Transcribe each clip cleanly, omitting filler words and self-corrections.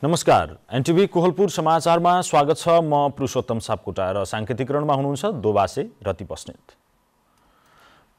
नमस्कार, एनटिभी कोहलपुर समाचारमा स्वागत छ। म पुरुषोत्तम सापकोटा र सांकेतिकरणमा हुनुहुन्छ दोबासे रति बस्नेत।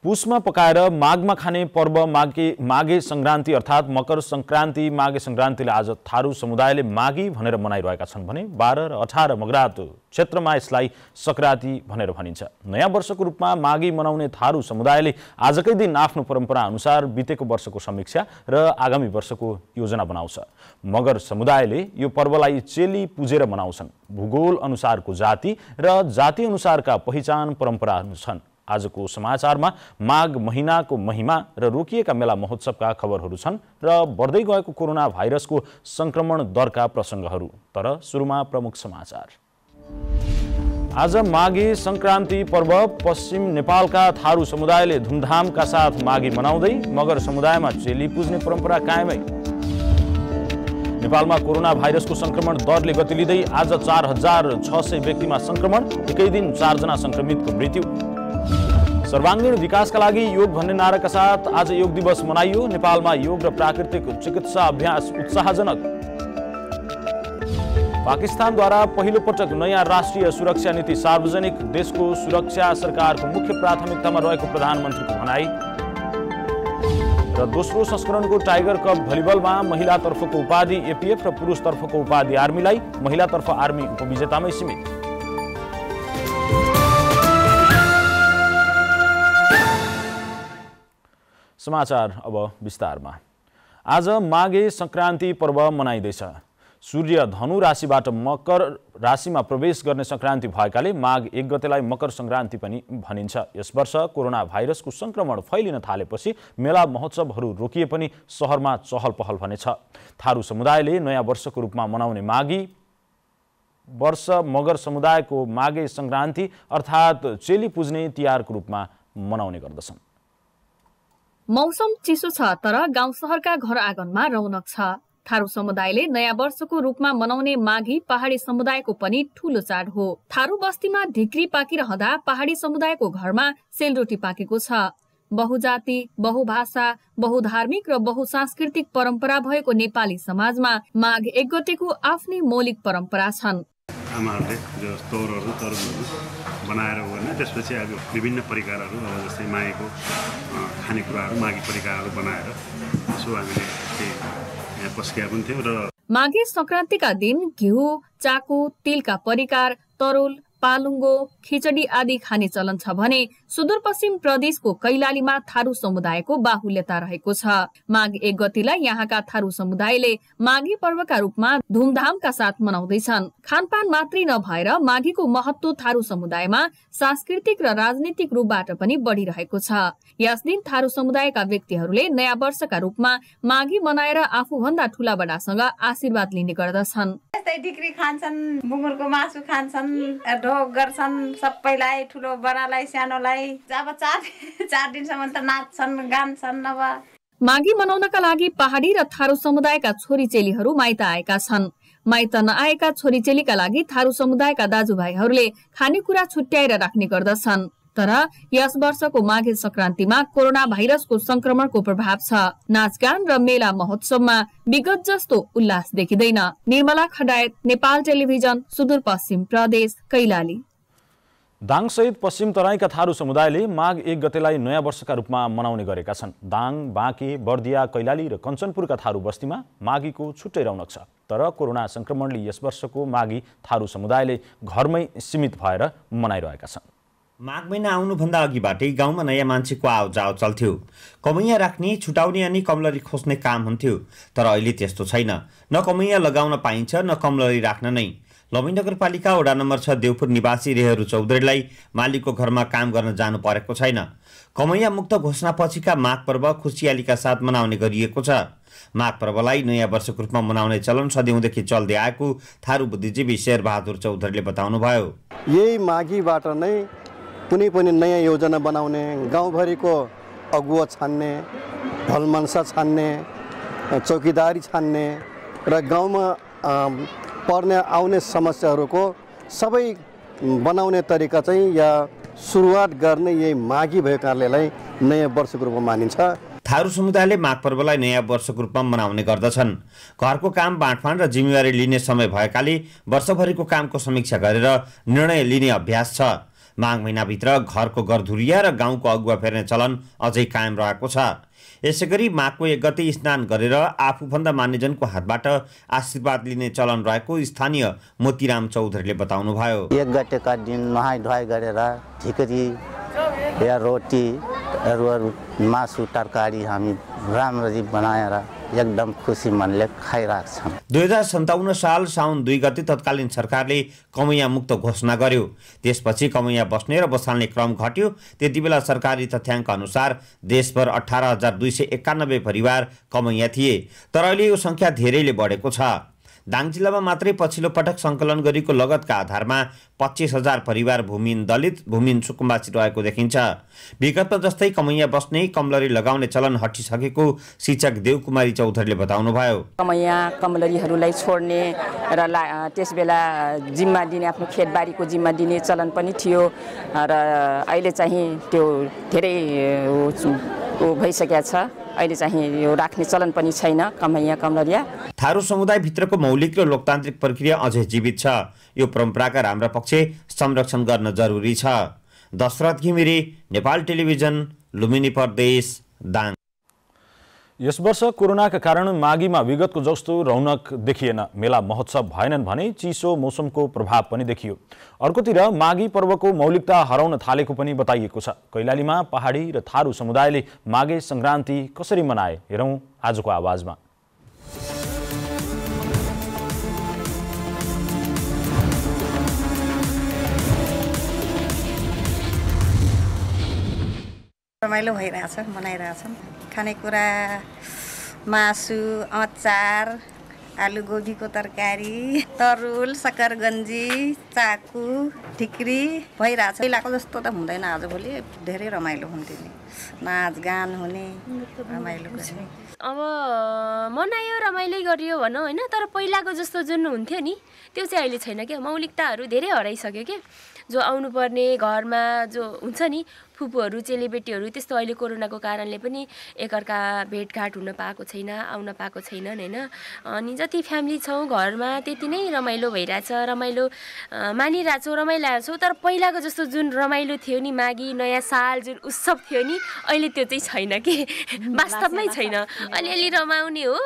पुसमा पकाएर माघमा खाने पर्व माघे संक्रान्ति अर्थात् मकर संक्रान्ति माघे संक्रान्तिले आज थारू समुदायले माघी भनेर मनाइरहेका छन् भने 12 र 18 मगरात क्षेत्रमा यसलाई संक्रान्ति भनेर भनिन्छ। नयाँ वर्षको रूपमा माघी मनाउने थारू समुदायले आजकै दिन आफ्नो परम्परा अनुसार बितेको वर्षको समीक्षा र आगामी वर्षको योजना बनाउँछ। मगर समुदायले यो पर्वलाई चेली पूजेर मनाउँछन्। भूगोल अनुसारको जाति र जाति अनुसारका पहिचान परम्परा छन्। आजको समाचारमा माघ महिनाको महिमा र रोकिएका मेला महोत्सवका खबरहरू छन् र बढ्दै गएको कोरोना भाइरसको संक्रमण दरका प्रसङ्गहरू। तर सुरुमा प्रमुख समाचार। आज माघे संक्रान्ति पर्व पश्चिम नेपालका थारू समुदायले धुमधामका साथ माघी मनाउँदै मगर समुदायमा चेली पुज्ने परम्परा कायमै। नेपालमा कोरोना भाइरसको संक्रमण दरले गति लिँदै आज 4600 व्यक्तिमा संक्रमण, एकै दिन 4 जना संक्रमितको मृत्यु। सर्वाङ्गीण विकासका लागि योग भन्ने नाराका साथ आज योग दिवस मनाइयो। नेपालमा योग र प्राकृतिक चिकित्सा अभ्यास उत्साहजनक। पाकिस्तानद्वारा पहिलो पटक नयाँ राष्ट्रिय सुरक्षा नीति सार्वजनिक, देशको सुरक्षा सरकारको मुख्य प्राथमिकतामा रहेको प्रधानमन्त्रीको भनाई। र दोस्रो संस्करणको टाइगर कप भलिबलमा महिलातर्फको उपाधि एपीएफ र पुरुषतर्फको उपाधि आर्मीलाई, महिलातर्फ आर्मी उपविजेतामै सीमित। समाचार अब विस्तारमा। आज माघे संक्रान्ति पर्व मनाइँदैछ। सूर्य धनु राशिबाट मकर राशिमा प्रवेश गर्ने संक्रान्ति भएकाले माघ 1 गतेलाई मकर संक्रान्ति पनि भनिन्छ। यस वर्ष कोरोना भाइरसको संक्रमण फैलिन थालेपछि मेला महोत्सवहरू रोकिए पनि शहरमा चहल पहल भने छ। थारू समुदायले नयाँ वर्षको रूपमा मनाउने माघी वर्ष मगर समुदायको माघे संक्रान्ति अर्थात् चेली पुज्ने तिहारको रूपमा मनाउने गर्दछन्। मौसम चिसो छ तर गाउँ शहरका घर आँगनमा रौनक छ। थारू समुदायले नयाँ वर्षको रूपमा मनाउने माघी पहाडी समुदायको पनि ठूलो चाड हो। थारू बस्तीमा ढिक्री पाकिरहँदा पहाडी समुदायको घरमा सेलरोटी पाकेको छ। बहुजाति, बहुभाषा, बहुधार्मिक र बहुसांस्कृतिक परम्परा भएको नेपाली समाजमा माघ 1 गतेको आफ्नै मौलिक परम्परा छन्। आमाहरूले जो तौरहरू तरुलहरू बनाएर गर्ने, त्यसपछि अब विभिन्न परिकारहरू अब जस्तै माघेको खानेकुराहरू माघी परिकारहरू बनाएर यसो हामीले यहाँ पस्किया पनि थियौँ। र माघे संक्रान्तिका दिन घिउ, चाको, तिलका परिकार, तरुल, पालुङ्गो, खिचडी आदि खाने चलन छ भने सुदूरपश्चिम प्रदेशको कैलालीमा थारू समुदायको बाहुल्यता रहेको छ। माघ 1 गतेलाई यहाँका थारू समुदायले माघी पर्वका रूपमा धुमधामका साथ मनाउँदैछन्। खानपान मात्रै नभएर माघीको महत्व थारू समुदायमा सांस्कृतिक र राजनीतिक रूपबाट पनि बढिरहेको छ। यस दिन थारू समुदायका व्यक्तिहरूले नयाँ वर्षका रूपमा माघी मनाएर आफूभन्दा ठूला बडासँग आशीर्वाद लिने गर्दछन्। ढिक्री खान्छन्, बुङ्गुरको मासु खान्छन्, ढोग गर्छन्, सबैलाई ठुलो बडालाई सानोलाई। अब 4 दिनसम्म त नाच्छन् गान्छन्। अब माघी मनाउनका लागि पहाडी र थारू समुदायका छोरी चेलीहरू माइत आएका छन्। माइत नआएका छोरी चेलीका लागि थारू समुदायका दाजुभाइहरूले खानेकुरा छुट्याएर राख्ने गर्दछन्। तर यस वर्षको माघे संक्रान्तिमा कोरोना भाइरसको संक्रमणको प्रभाव छ। नाचगान र मेला महोत्सवमा विगत जस्तो उल्लास देखिँदैन। निर्मला खडायत, नेपाल टेलिभिजन, सुदूरपश्चिम प्रदेश, कैलाली। दाङ सहित पश्चिम तराईका थारू समुदायले माघ 1 गतेलाई नयाँ वर्षका रूपमा मनाउने गरेका छन्। दाङ, बाँके, बर्दिया, कैलाली र कञ्चनपुरका थारू बस्तीमा माघीको छुट्टै रौनक छ। तर कोरोना संक्रमणले यस वर्षको माघी थारू समुदायले घरमै सीमित भएर मनाइरहेका छन्। माघ महिना आउनुभन्दा अघिबाटै गाउँमा नयाँ मान्छेको आवजाव चल्थ्यो। कमैया राख्ने, छुटाउने अनि कमलरी खोज्ने काम हुन्थ्यो। तर अहिले त्यस्तो छैन। न कमैया लगाउन पाइन्छ न कमलरी राख्न नै। लमही नगरपालिका वडा नम्बर 6 देवपुर निवासी रेहरू चौधरीलाई मालिकको घरमा काम गर्न जानु परेको छैन। कमैया मुक्त घोषणापछिका माघ पर्व खुसियालीका साथ मनाउने गरिएको छ। माघ पर्वलाई नयाँ वर्षको रूपमा मनाउने चलन सदियौँदेखि चल्दै आएको थारू बुद्धिजीवी शेरबहादुर चौधरीले बताउनुभयो। यही माघीबाट नै कुनै पनि नयाँ योजना बनाउने, गाउँभरिको अगुवा छान्ने, ढलमन्सा छान्ने, चौकीदारी छान्ने र गाउँमा पर्ने आउने समस्याहरूको सबै बनाउने तरिका चाहिँ या सुरुवात गर्ने यही माघी भएको कारणले नयाँ वर्षको रूपमा मानिन्छ। थारू समुदायले माघ पर्वलाई नयाँ वर्षको रूपमा मनाउने गर्दछन्। घरको काम बाँडफाँड र जिम्मेवारी लिने समय भएकाले वर्षभरिको कामको समीक्षा गरेर निर्णय लिने अभ्यास छ। माघ महिनाभित्र घरको घरधुरिया र गाउँको अगुवा फेर्ने चलन अझै कायम रहेको छ। यसैगरी माघको 1 गते स्नान गरेर आफूभन्दा मान्यजनको हातबाट आशीर्वाद लिने चलन रहेको स्थानीय मोतीराम चौधरीले बताउनुभयो। 1 गतेका दिन नुहाई धुवाई गरेर झिकरी या रोटी अरू मासु तरकारी हामी राम्ररी बनाएर एकदम खुसी मनले खाइरहेको छौँ। 2057 साल साउन 2 गते तत्कालीन सरकारले कमैया मुक्त घोषणा गर्यो। त्यसपछि कमैया बस्ने र बसाल्ने क्रम घट्यो। त्यति बेला सरकारी तथ्याङ्क अनुसार देशभर 18,291 परिवार कमैया थिए, तर अहिले यो सङ्ख्या धेरैले बढेको छ। दाङ जिल्लामा मात्रै पछिल्लो पटक सङ्कलन गरेको लगतका आधारमा 25,000 परिवार भूमिहीन दलित भूमिहीन सुकुम्बासी रहेको देखिन्छ। विगतमा जस्तै कमैया बस्ने कमलरी लगाउने चलन हटिसकेको शिक्षक देवकुमारी चौधरीले बताउनुभयो। कमैया कमलरीहरूलाई छोड्ने र त्यसबेला जिम्मा दिने आफ्नो खेतबारीको जिम्मा दिने चलन पनि थियो र अहिले चाहिँ त्यो धेरै भइसकेको छ। अहिले चाहिँ यो राख्ने चलन पनि छैन कमैया कमलरिया। थारू समुदायभित्रको मौलिक र लोकतान्त्रिक प्रक्रिया अझै जीवित छ। यो परम्पराका राम्रा पक्ष संरक्षण गर्न जरुरी छ। दशरथ घिमिरे, नेपाल टेलिभिजन, लुम्बिनी प्रदेश, दाङ। यस वर्ष कोरोनाका कारण माघीमा विगतको जस्तो रौनक देखिएन। मेला महोत्सव भएनन् भने चिसो मौसमको प्रभाव पनि देखियो। अर्कोतिर माघी पर्वको मौलिकता हराउन थालेको पनि बताइएको छ। कैलालीमा पहाडी र थारू समुदायले माघे संक्रान्ति कसरी मनाए, हेरौँ आजको आवाजमा। रमाइलो भइरहेछ, मनाइरहेछन्। खानेकुरा मासु, अचार, आलु गोबीको तरकारी, तरुल, सकरगन्जी, चाकु, ढिक्री भइरहेछ। पहिलाको जस्तो त हुँदैन। आजभोलि धेरै रमाइलो हुन्थ्यो नि, नाचगान हुने रमाइलो गर्ने। अब मनायो रमाइलो गरियो भनौँ होइन, तर पहिलाको जस्तो जुन हुन्थ्यो नि त्यो चाहिँ अहिले छैन क्या। मौलिकताहरू धेरै हराइसक्यो क्या। जो आउनुपर्ने घरमा जो हुन्छ नि फुपूहरू चेलीबेटीहरू, त्यस्तो अहिले कोरोनाको कारणले पनि एकअर्का भेटघाट हुन पाएको छैन, आउन पाएको छैनन् होइन। अनि जति फ्यामिली छौँ घरमा त्यति नै रमाइलो भइरहेछ, रमाइलो मानिरहेछौँ, रमाइरहेछौँ। तर पहिलाको जस्तो जुन रमाइलो थियो नि, माघी नयाँ साल जुन उत्सव थियो नि, अहिले त्यो चाहिँ छैन कि, वास्तवमै छैन। अलिअलि रमाउने हो,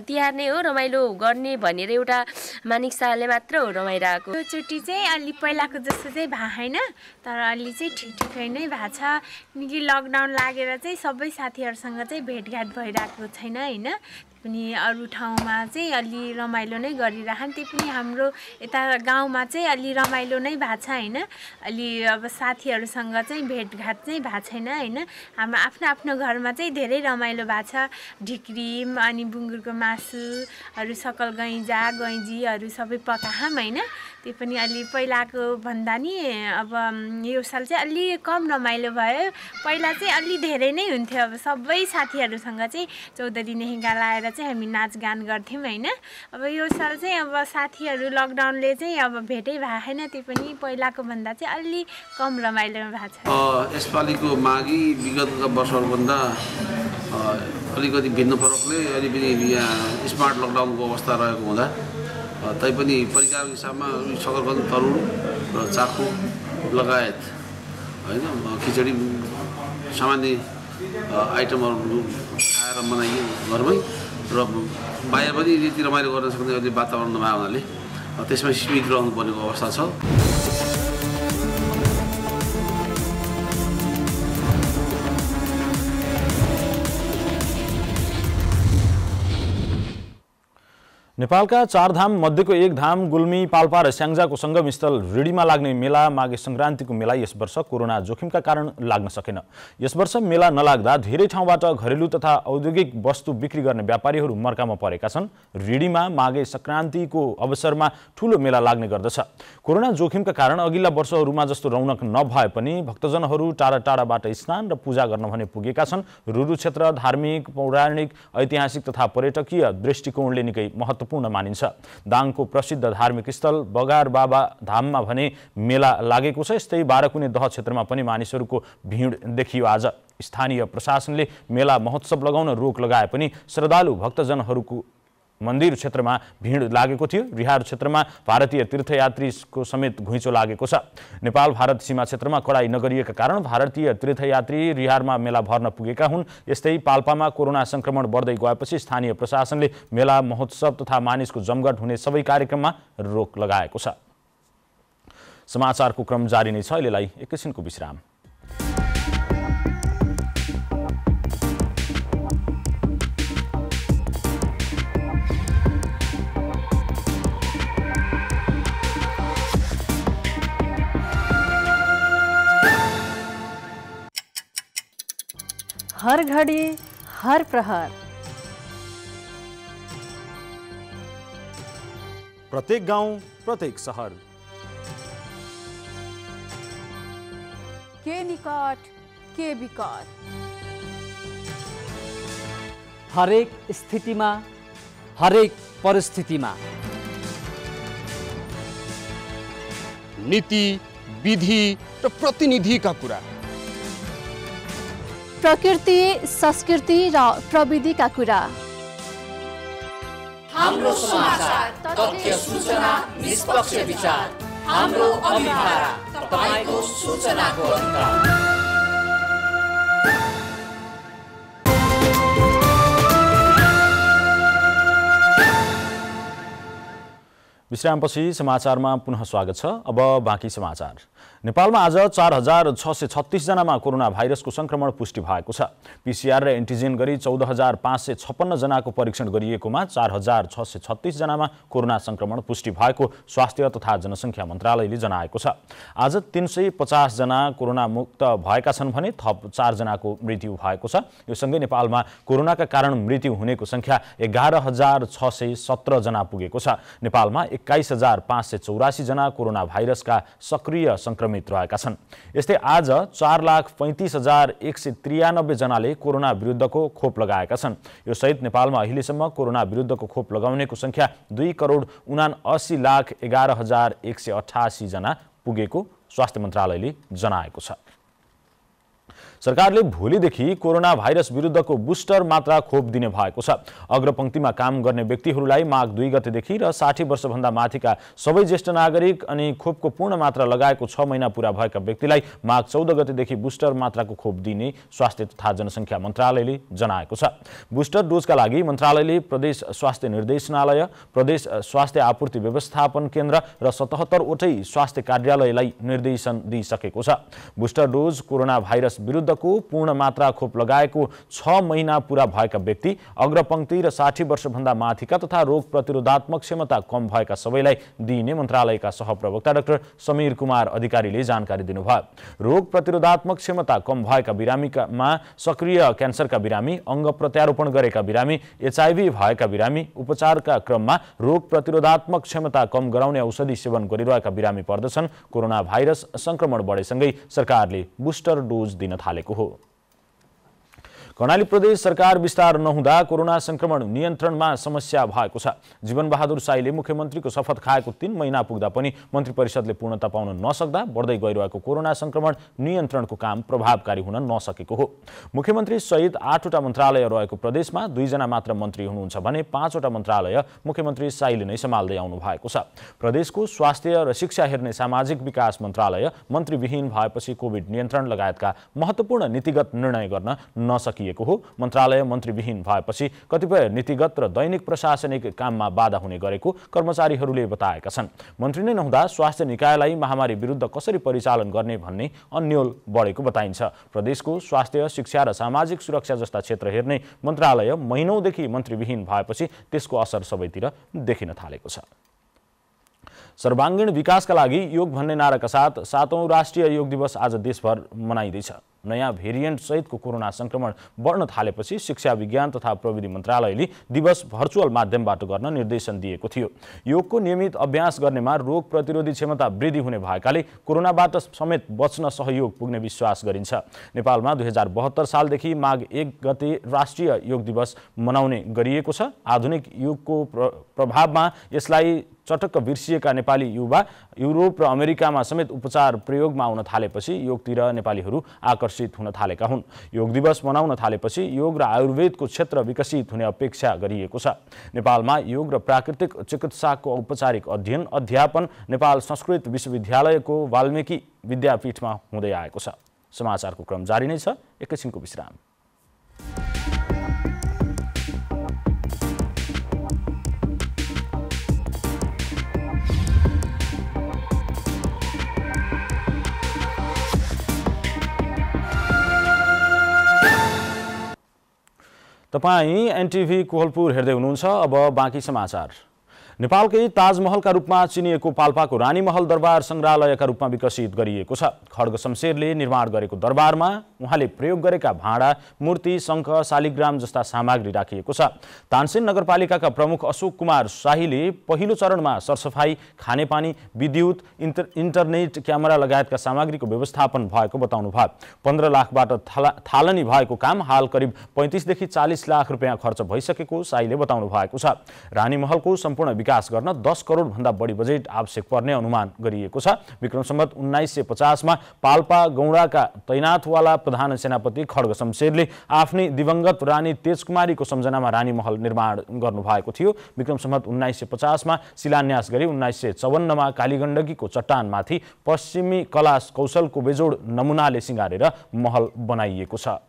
तिहार नै हो, रमाइलो गर्ने भनेर एउटा मानिकताले मात्र हो रमाइरहेको। यो चोटि चाहिँ अलि पहिलाको जस्तो चाहिँ भएन, तर अलि चाहिँ ठिकै नै भएको छ। निकै लकडाउन लागेर चाहिँ सबै साथीहरूसँग चाहिँ भेटघाट भइरहेको छैन होइन। पनि अरू ठाउँमा चाहिँ अलि रमाइलो नै गरिरहन्। त्यही पनि हाम्रो यता गाउँमा चाहिँ अलि रमाइलो नै भएको छ होइन। अलि अब साथीहरूसँग चाहिँ भेटघाट चाहिँ भएको छैन होइन। हाम्रो आफ्नो आफ्नो घरमा चाहिँ धेरै रमाइलो भएको छ। ढिक्री अनि बुङ्गुरको मासुहरू, सकल गैँजा गैँजीहरू सबै पकाहाम होइन। त्यो पनि अलि पहिलाको भन्दा नि अब यो साल चाहिँ अलि कम रमाइलो भयो। पहिला चाहिँ अलि धेरै नै हुन्थ्यो। अब सबै साथीहरूसँग चाहिँ 14 दिनदेखिका लाएर चाहिँ हामी नाचगान गर्थ्यौँ होइन। अब यो साल चाहिँ अब साथीहरू लकडाउनले चाहिँ अब भेटै भएको छैन। त्यो पनि पहिलाको भन्दा चाहिँ अलि कम रमाइलो भएको छ। यसपालिको माघी विगतका वर्षहरूभन्दा अलिकति भिन्न फरकले अलि पनि यहाँ स्मार्ट लकडाउनको अवस्था रहेको हुँदा तैपनि परिकारको हिसाबमा सकरगन्ज, तरुल र चाकु लगायत होइन खिचडी सामान्य आइटमहरू खाएर मनाइयो घरमै। र बाहिर पनि यति रमाइलो गर्न सक्ने अहिले वातावरण नभए हुनाले त्यसमा सीमित रहनुपर्नेको अवस्था छ। नेपालका 4 धाम मध्येको एक धाम गुल्मी, पाल्पा र स्याङ्जाको सङ्गम स्थल रिडीमा लाग्ने मेला माघे संक्रान्तिको मेला यस वर्ष कोरोना जोखिमका कारण लाग्न सकेन। यस वर्ष मेला नलाग्दा धेरै ठाउँबाट घरेलु तथा औद्योगिक वस्तु बिक्री गर्ने व्यापारीहरू मर्कामा परेका छन्। रिडीमा माघे संक्रान्तिको अवसरमा ठूलो मेला लाग्ने गर्दछ। कोरोना जोखिमका कारण अघिल्ला वर्षहरूमा जस्तो रौनक नभए पनि भक्तजनहरू टाढा टाढाबाट स्नान र पूजा गर्न भने पुगेका छन्। रुरु क्षेत्र धार्मिक, पौराणिक, ऐतिहासिक तथा पर्यटकीय दृष्टिकोणले निकै महत्त्वपूर्ण मानिन्छ। दाङको प्रसिद्ध धार्मिक स्थल बगार बाबा धाममा भने मेला लागेको छ। यस्तै बाराकुने दह क्षेत्रमा पनि मानिसहरूको भिड देखियो। आज स्थानीय प्रशासनले मेला महोत्सव लगाउन रोक लगाए पनि श्रद्धालु भक्तजनहरूको मन्दिर क्षेत्रमा भिड लागेको थियो। रिहार क्षेत्रमा भारतीय तीर्थयात्रीको समेत घुइँचो लागेको छ। नेपाल भारत सीमा क्षेत्रमा कडाई नगरिएका कारण भारतीय तीर्थयात्री रिहारमा मेला भर्न पुगेका हुन्। यस्तै पाल्पामा कोरोना संक्रमण बढ्दै गएपछि स्थानीय प्रशासनले मेला महोत्सव तथा मानिसको जमघट हुने सबै कार्यक्रममा रोक लगाएको छ। समाचारको क्रम जारी नै छ। अहिलेलाई एकैछिनको विश्राम। हर घड़ी हर प्रहर प्रत्येक गाउँ प्रत्येक शहर के निकट के विकट हरेक स्थितिमा हरेक परिस्थितिमा नीति विधि र प्रतिनिधिका कुरा प्रकृति संस्कृति र प्रविधिका कुरा हाम्रो समाचार तथ्य सूचना निष्पक्ष विचार हाम्रो अभिभारा तपाईको सूचनाको अधिकार। विश्रामपछि समाचारमा पुनः स्वागत छ। अब बाँकी समाचार। नेपालमा आज 4636 जनामा कोरोना भाइरसको संक्रमण पुष्टि भएको छ। पीसीआर र एन्टिजेन गरी 14556 जनाको परीक्षण गरिएकोमा 4636 जनामा कोरोना संक्रमण पुष्टि भएको स्वास्थ्य तथा जनसङ्ख्या मन्त्रालयले जनाएको छ। आज 350 जना कोरोना मुक्त भएका छन् भने थप 4 जनाको मृत्यु भएको छ। यो सँगै नेपालमा कोरोनाका कारण मृत्यु हुनेको संख्या 11617 जना पुगेको छ। नेपालमा 21584 जना कोरोना भाइरसका सक्रिय संक्रमित रहेका छन्। यस्तै आज 4,35,193 जनाले कोरोना विरुद्धको खोप लगाएका छन्। यो सहित नेपालमा अहिलेसम्म कोरोना विरुद्धको खोप लगाउनेको संख्या 2,79,11,188 जना पुगेको स्वास्थ्य मन्त्रालयले जनाएको छ। सरकारले भोलिदेखि कोरोना भाइरस विरुद्धको बुस्टर मात्रा खोप दिने भएको छ। अग्रपंक्तिमा काम गर्ने व्यक्तिहरूलाई माघ 2 गतेदेखि र 60 वर्षभन्दा माथिका सबै ज्येष्ठ नागरिक अनि खोपको पूर्ण मात्रा लगाएको 6 महिना पूरा भएका व्यक्तिलाई माघ 14 गतेदेखि बुस्टर मात्राको खोप दिने स्वास्थ्य तथा जनसङ्ख्या मन्त्रालयले जनाएको छ। बुस्टर डोजका लागि मन्त्रालयले प्रदेश स्वास्थ्य निर्देशनालय, प्रदेश स्वास्थ्य आपूर्ति व्यवस्थापन केन्द्र र 77 वटै स्वास्थ्य कार्यालयलाई निर्देशन दिइसकेको छ। बुस्टर डोज कोरोना भाइरस विरुद्धको पूर्ण मात्रा खोप लगाएको 6 महिना पूरा भएका व्यक्ति, अग्रपंक्ति र 60 वर्षभन्दा माथिका तथा रोग प्रतिरोधात्मक क्षमता कम भएका सबैलाई दिइने मन्त्रालयका सहप्रवक्ता डाक्टर समीर कुमार अधिकारीले जानकारी दिनुभयो। रोग प्रतिरोधात्मक क्षमता कम भएका बिरामीमा सक्रिय क्यान्सरका बिरामी, अङ्ग प्रत्यारोपण गरेका बिरामी, एचआईभी भएका बिरामी, उपचारका क्रममा रोग प्रतिरोधात्मक क्षमता कम गराउने औषधि सेवन गरिरहेका बिरामी पर्दछन्। कोरोना भाइरस संक्रमण बढेसँगै सरकारले बुस्टर डोज दिन थालेको हो। कर्णाली प्रदेश सरकार विस्तार नहुँदा कोरोना संक्रमण नियन्त्रणमा समस्या भएको छ। जीवनबहादुर साईले मुख्यमन्त्रीको शपथ खाएको 3 महिना पुग्दा पनि मन्त्री परिषदले पूर्णता पाउन नसक्दा बढ्दै गइरहेको कोरोना संक्रमण नियन्त्रणको काम प्रभावकारी हुन नसकेको हो। मुख्यमन्त्री सहित 8 वटा मन्त्रालय रहेको प्रदेशमा 2 जना मात्र मन्त्री हुनुहुन्छ भने 5 वटा मन्त्रालय मुख्यमन्त्री साईले नै सम्हाल्दै आउनु भएको छ। प्रदेशको स्वास्थ्य र शिक्षा हेर्ने सामाजिक विकास मन्त्रालय मन्त्रीविहीन भएपछि कोभिड नियन्त्रण लगायतका महत्त्वपूर्ण नीतिगत निर्णय गर्न नसकिएको हो। मन्त्रालय मन्त्रीविहीन भएपछि कतिपय नीतिगत र दैनिक प्रशासनिक काममा बाधा हुने गरेको कर्मचारीहरूले बताएका छन्। मन्त्री नै नहुँदा स्वास्थ्य निकायलाई महामारी विरुद्ध कसरी परिचालन गर्ने भन्ने अन्यल बढेको बताइन्छ। प्रदेशको स्वास्थ्य, शिक्षा र सामाजिक सुरक्षा जस्ता क्षेत्र हेर्ने मन्त्रालय महिनौदेखि मन्त्रीविहीन भएपछि त्यसको असर सबैतिर देखिन थालेको छ। सर्वाङ्गीण विकासका लागि योग भन्ने नाराका साथ 7औं राष्ट्रिय योग दिवस आज देशभर मनाइँदैछ। नयाँ भेरिएन्ट सहितको कोरोना संक्रमण बढ्न थालेपछि शिक्षा विज्ञान तथा प्रविधि मन्त्रालयले दिवस भर्चुअल माध्यमबाट गर्न निर्देशन दिएको थियो। योगको नियमित अभ्यास गर्नेमा रोग प्रतिरोधी क्षमता वृद्धि हुने भएकाले कोरोनाबाट समेत बच्न सहयोग पुग्ने विश्वास गरिन्छ। नेपालमा 2072 सालदेखि माघ 1 गते राष्ट्रिय योग दिवस मनाउने गरिएको छ। आधुनिक युगको प्रभावमा यसलाई चटक्क बिर्सिएका नेपाली युवा युरोप र अमेरिकामा समेत उपचार प्रयोगमा आउन थालेपछि योगतिर नेपालीहरू आकर्षित हुन थालेका हुन्। योग दिवस मनाउन थालेपछि योग र आयुर्वेदको क्षेत्र विकसित हुने अपेक्षा गरिएको छ। नेपालमा योग र प्राकृतिक चिकित्साको औपचारिक अध्ययन अध्यापन नेपाल संस्कृत विश्वविद्यालयको वाल्मीकि विद्यापीठमा हुँदै आएको छ। समाचारको क्रम जारी नै छ, एकैछिनको विश्राम। तपाईँ एनटिभी कोहलपुर हेर्दै हुनुहुन्छ। अब बाँकी समाचार। नेपालकै ताजमहलका रूपमा चिनिएको पाल्पाको रानीमहल दरबार संग्रहालयका रूपमा विकसित गरिएको छ। खड्ग शमशेरले निर्माण गरेको दरबारमा उहाँले प्रयोग गरेका भाँडा, मूर्ति, शङ्ख, शालिग्राम जस्ता सामग्री राखिएको छ। तानसेन नगरपालिकाका प्रमुख अशोक कुमार शाहीले पहिलो चरणमा सरसफाई, खानेपानी, विद्युत, इन्टरनेट, क्यामेरा लगायतका सामग्रीको व्यवस्थापन भएको बताउनुभयो। 15 लाखबाट थालनी भएको काम हाल करिब 35 देखि 40 लाख रुपियाँ खर्च भइसकेको शाहीले बताउनु भएको छ। रानीमहलको सम्पूर्ण विकास गर्न 10 करोड भन्दा बढी बजेट आवश्यक पर्ने अनुमान गरिएको छ। विक्रम सम्वत 1950 मा पाल्पा गौडाका तैनाथवाला प्रधान सेनापति खड्ग शमशेरले आफ्नै दिवंगत रानी तेजकुमारीको सम्झनामा रानीमहल निर्माण गर्नुभएको थियो। विक्रम सम्वत 1950 मा शिलान्यास गरी 1954 मा कालीगण्डकीको चट्टानमाथि पश्चिमी कला कौशलको बेजोड नमुनाले सिंगारेर महल बनाइएको छ।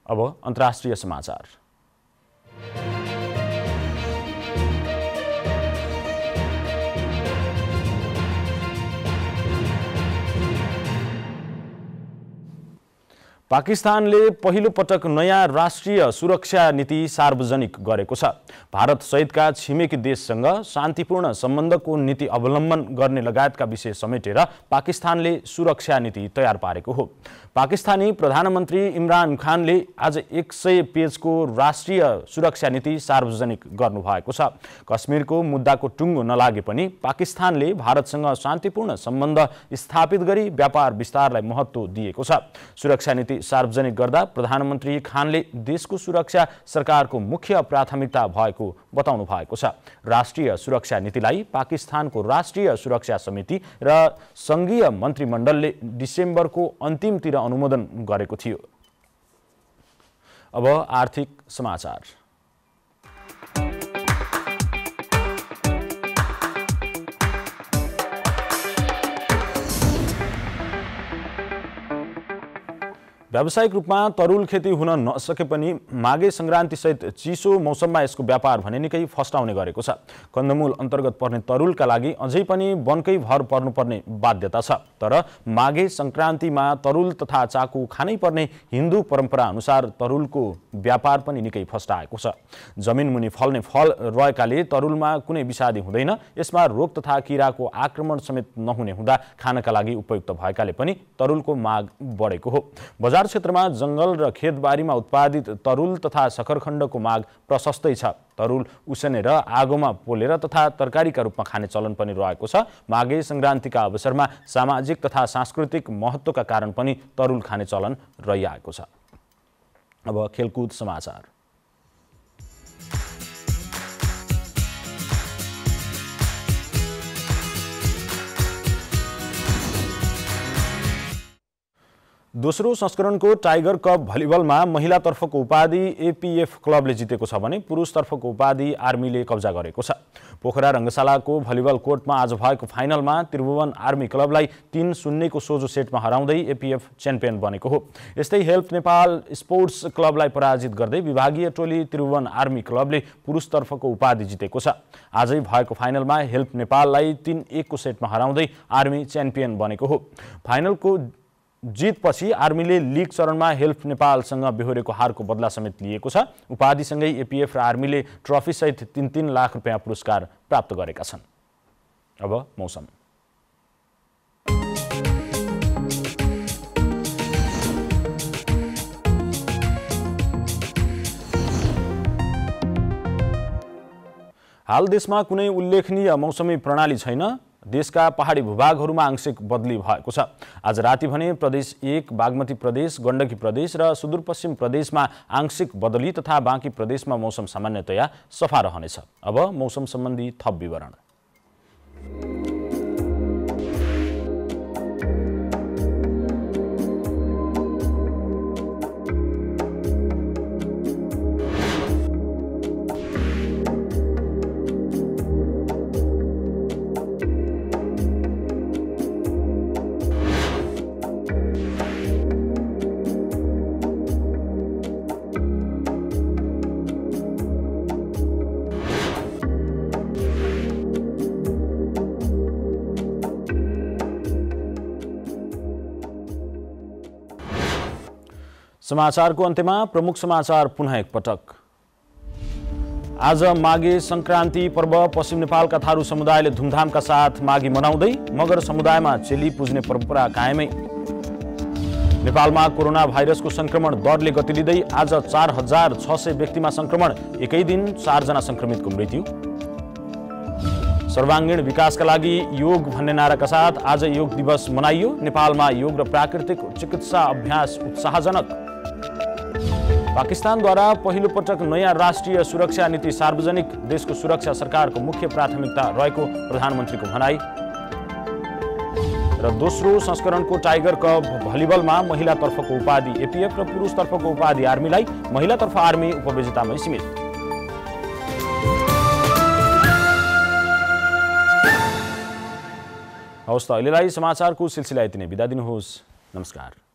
अब अन्तर्राष्ट्रिय समाचार। पाकिस्तानले पहिलो पटक नयाँ राष्ट्रिय सुरक्षा नीति सार्वजनिक गरेको छ। भारत सहितका छिमेकी देशसँग शान्तिपूर्ण सम्बन्धको नीति अवलम्बन गर्ने लगायतका विषय समेटेर पाकिस्तानले सुरक्षा नीति तयार पारेको हो। पाकिस्तानी प्रधानमन्त्री इमरान खानले आज 100 पेजको राष्ट्रिय सुरक्षा नीति सार्वजनिक गर्नुभएको छ। कश्मीरको मुद्दाको टुङ्गो नलागे पनि पाकिस्तानले भारतसँग शान्तिपूर्ण सम्बन्ध स्थापित गरी व्यापार विस्तारलाई महत्त्व दिएको छ। सुरक्षा नीति सार्वजनिक गर्दा प्रधानमन्त्री खानले देशको सुरक्षा सरकारको मुख्य प्राथमिकता भएको बताउनु भएको छ। राष्ट्रिय सुरक्षा नीतिलाई पाकिस्तानको राष्ट्रिय सुरक्षा समिति र संघीय मन्त्रीमण्डलले डिसेम्बरको अन्तिमतिर अनुमोदन गरेको थियो। अब आर्थिक समाचार। व्यावसायिक रूपमा तरुल खेती हुन नसके पनि माघे संक्रान्ति सहित चिसो मौसममा यसको व्यापार भने निकै फस्टाउने गरेको छ। कन्दमूल अन्तर्गत पर्ने तरुलका लागि अझै पनि वनकै भर पर्नुपर्ने बाध्यता छ। तर माघे संक्रान्तिमा तरुल तथा चाकु खानै पर्ने हिन्दू परम्परा अनुसार तरुलको व्यापार पनि निकै फस्टाएको छ। जमिन मुनि फल्ने फल रहेकाले तरुलमा कुनै विषादी हुँदैन। यसमा रोग तथा किराको आक्रमण समेत नहुने हुँदा खानका लागि उपयुक्त भएकाले पनि तरुलको माग बढेको हो। बजार क्षेत्रमा जंगल र खेतबारीमा उत्पादित तरुल तथा शकरखण्डको माग प्रशस्तै छ। तरुल उसिनेर आगोमा पोलेर तथा तरकारीका रूपमा खाने चलन पनि रहेको छ। माघे संक्रान्तिका अवसरमा सामाजिक तथा सांस्कृतिक महत्त्वका कारण पनि तरुल खाने चलन रहिआएको छ। अब खेलकुद समाचार। दोस्रो संस्करणको टाइगर कप भलिबलमा महिलातर्फको उपाधि एपीएफ क्लबले जितेको छ भने पुरुषतर्फको उपाधि आर्मीले कब्जा गरेको छ। पोखरा रङ्गशालाको भलिबल कोर्टमा आज भएको फाइनलमा त्रिभुवन आर्मी क्लबलाई 3-0 को सोझो सेटमा हराउँदै एपीएफ च्याम्पियन बनेको हो। यस्तै हेल्प नेपाल स्पोर्ट्स क्लबलाई पराजित गर्दै विभागीय टोली त्रिभुवन आर्मी क्लबले पुरुषतर्फको उपाधि जितेको छ। आजै भएको फाइनलमा हेल्प नेपाललाई 3-1 को सेटमा हराउँदै आर्मी च्याम्पियन बनेको हो। फाइनलको जितपछि आर्मीले लीग चरणमा हेल्प नेपालसँग बेहोरेको हारको बदला समेत लिएको छ। उपाधिसँगै एपीएफ र आर्मीले ट्रफीसहित 3-3 लाख रुपियाँ पुरस्कार प्राप्त गरेका छन्। अब मौसम। हाल देशमा कुनै उल्लेखनीय मौसमी प्रणाली छैन। देशका पहाडी भूभागहरूमा आंशिक बदली भएको छ। आज राति भने प्रदेश 1, बागमती प्रदेश, गण्डकी प्रदेश र सुदूरपश्चिम प्रदेशमा आंशिक बदली तथा बाँकी प्रदेशमा मौसम सामान्यतया सफा रहनेछ। अब मौसम सम्बन्धी थप विवरण। समाचारको अन्त्यमा प्रमुख समाचार पुनः एकपटक। आज माघे संक्रान्ति पर्व पश्चिम नेपालका थारू समुदायले धुमधामका साथ माघी मनाउँदै मगर समुदायमा चेली पुज्ने परम्परा कायमै। नेपालमा कोरोना भाइरसको संक्रमण दरले गति लिँदै आज 4600 व्यक्तिमा संक्रमण, एकै दिन 4 जना संक्रमितको मृत्यु। सर्वाङ्गीण विकासका लागि योग भन्ने नाराका साथ आज योग दिवस मनाइयो। नेपालमा योग र प्राकृतिक चिकित्सा अभ्यास उत्साहजनक। पाकिस्तानद्वारा पहिलो पटक नयाँ राष्ट्रिय सुरक्षा नीति सार्वजनिक, देशको सुरक्षा सरकारको मुख्य प्राथमिकता रहेको प्रधानमन्त्रीको भनाई। र दोस्रो संस्करणको टाइगर कप भलिबलमा महिलातर्फको उपाधि एपीएफ र पुरुषतर्फको उपाधि आर्मीलाई, महिलातर्फ आर्मी उपविजेतामै सीमित। हवस् त अहिलेलाई समाचारको सिलसिला यति नै। बिदा दिनुहोस्। नमस्कार।